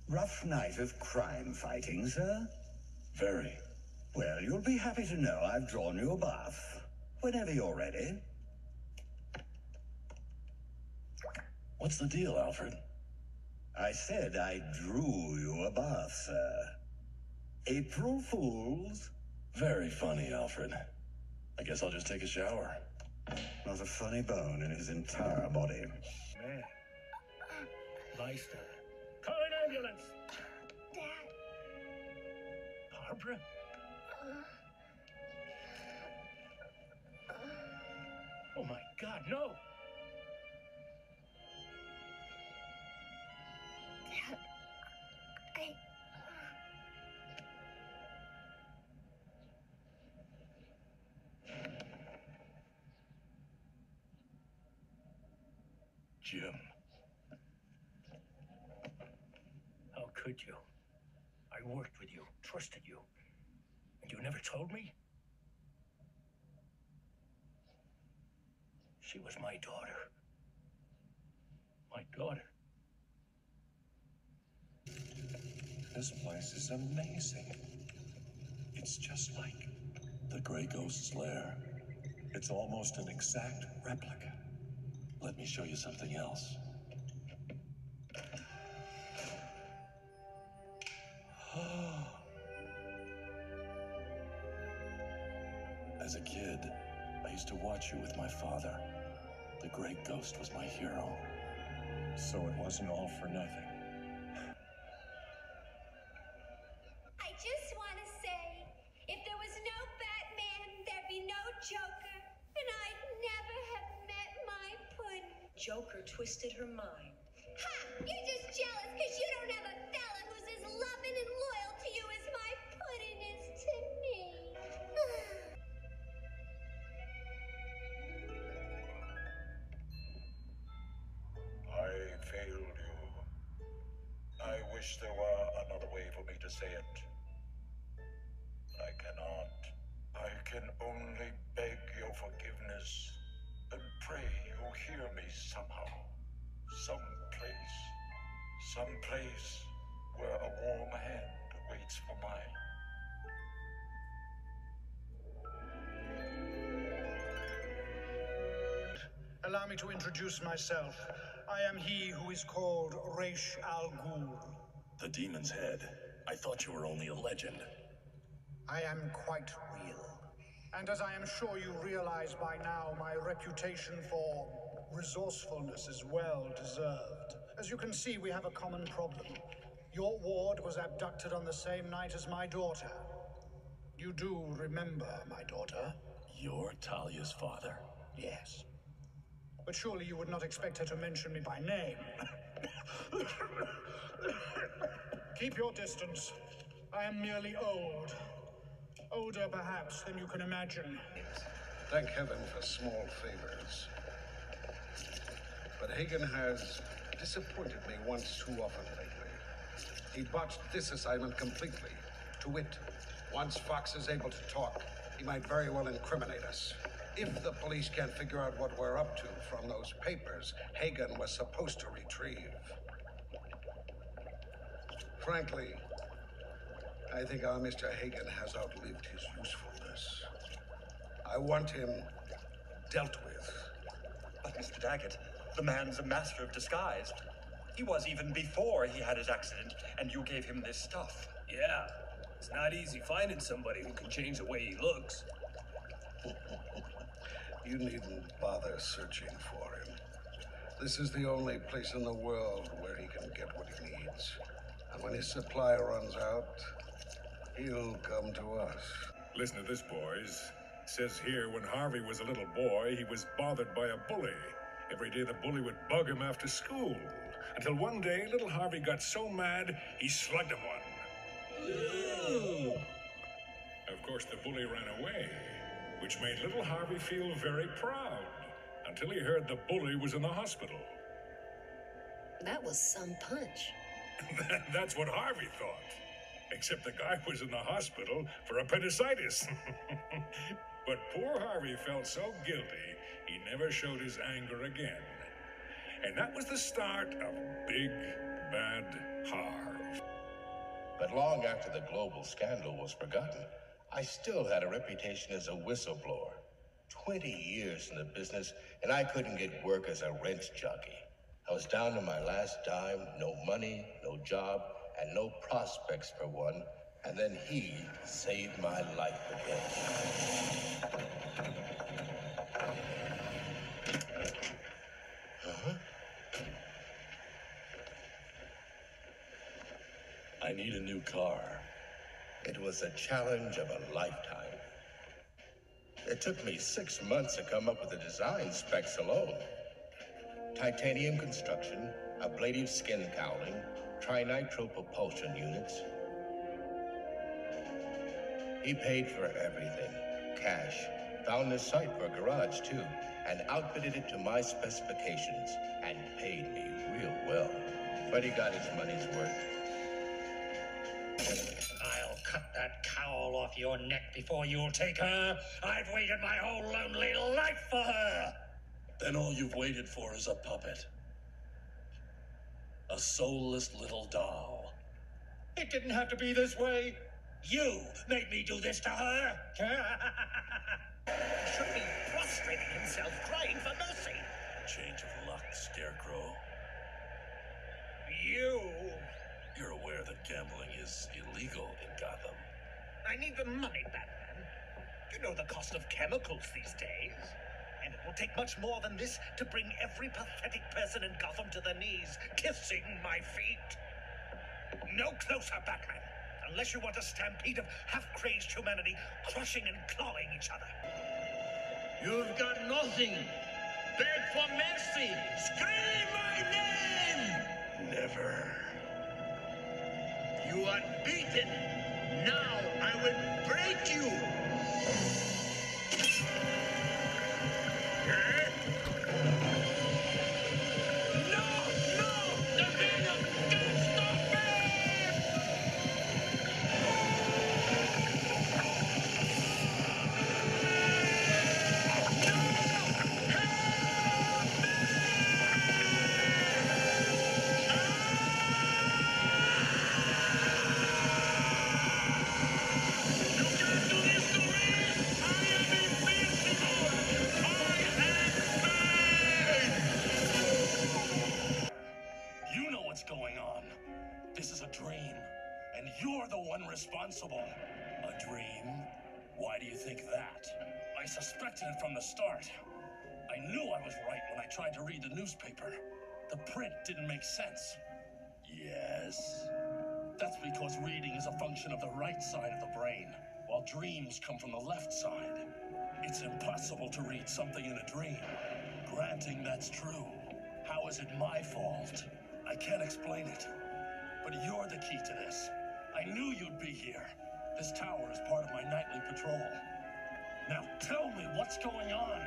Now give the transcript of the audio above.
Rough night of crime fighting, sir? Very. Well, you'll be happy to know I've drawn you a bath. Whenever you're ready. What's the deal, Alfred? I said I drew you a bath, sir. April Fools? Very funny, Alfred. I guess I'll just take a shower. Not a funny bone in his entire body. Man. Meister. Call an ambulance. Dad. Barbara? Oh my God, no! Dad, Jim. How could you? I worked with you, trusted you, and you never told me? She was my daughter. My daughter. This place is amazing. It's just like the Grey Ghost's lair. It's almost an exact replica. Let me show you something else. As a kid, I used to watch you with my father. The Grey Ghost was my hero. So it wasn't all for nothing. I just want to say, if there was no Batman, there'd be no Joker, and I'd never have met my puddin'. Joker twisted her mind. Ha! You're just jealous because you don't have a fella who's as loving and loyal to you as my puddin' is to me. I failed you. I wish there were another way for me to say it. I cannot. I can only beg your forgiveness and pray you hear me somehow. Someplace where a warm hand waits for mine. Allow me to introduce myself. I am he who is called Ra's al Ghul. The demon's head. I thought you were only a legend. I am quite real. And as I am sure you realize by now, my reputation for resourcefulness is well deserved. As you can see, we have a common problem. Your ward was abducted on the same night as my daughter. You do remember my daughter? You're Talia's father? Yes. But surely you would not expect her to mention me by name. Keep your distance. I am merely old. Older, perhaps, than you can imagine. Thank heaven for small favors. But Hagen has disappointed me once too often lately. He botched this assignment completely. To wit, once Fox is able to talk, he might very well incriminate us. If the police can't figure out what we're up to from those papers Hagen was supposed to retrieve. Frankly, I think our Mr. Hagen has outlived his usefulness. I want him dealt with. But Mr. Daggett, the man's a master of disguise. He was even before he had his accident, and you gave him this stuff. Yeah, it's not easy finding somebody who can change the way he looks. You needn't bother searching for him. This is the only place in the world where he can get what he needs. And when his supply runs out, he'll come to us. Listen to this, boys. It says here when Harvey was a little boy, he was bothered by a bully. Every day the bully would bug him after school. Until one day, little Harvey got so mad, he slugged him one. Ooh. Of course, the bully ran away, which made little Harvey feel very proud, until he heard the bully was in the hospital. That was some punch. That's what Harvey thought. Except the guy was in the hospital for appendicitis. But poor Harvey felt so guilty, he never showed his anger again. And that was the start of Big bad harv. But long after the global scandal was forgotten, I still had a reputation as a whistleblower. 20 years in the business, and I couldn't get work as a rent jockey. I was down to my last dime, no money, no job, and no prospects for one. And then he saved my life again. I need a new car. It was a challenge of a lifetime. It took me 6 months to come up with the design specs alone. Titanium construction, ablative skin cowling, trinitro propulsion units. He paid for everything, cash, found a site for a garage too, and outfitted it to my specifications, and paid me real well. But he got his money's worth. I'll cut that cowl off your neck before you'll take her. I've waited my whole lonely life for her. Then all you've waited for is a puppet. A soulless little doll. It didn't have to be this way. You made me do this to her. He should be prostrating himself, crying for mercy. Change of luck, Scarecrow. You're aware that gambling is illegal in Gotham. I need the money, Batman. You know the cost of chemicals these days. And it will take much more than this to bring every pathetic person in Gotham to their knees, kissing my feet. No closer, Batman, unless you want a stampede of half-crazed humanity crushing and clawing each other. You've got nothing. Beg for mercy. Scream my name. Never. You are beaten. Now I will break you. Responsible. A dream? Why do you think that? I suspected it from the start. I knew I was right when I tried to read the newspaper. The print didn't make sense. Yes. That's because reading is a function of the right side of the brain, while dreams come from the left side. It's impossible to read something in a dream. Granting that's true, how is it my fault? I can't explain it. But you're the key to this. I knew you'd be here. This tower is part of my nightly patrol. Now tell me what's going on.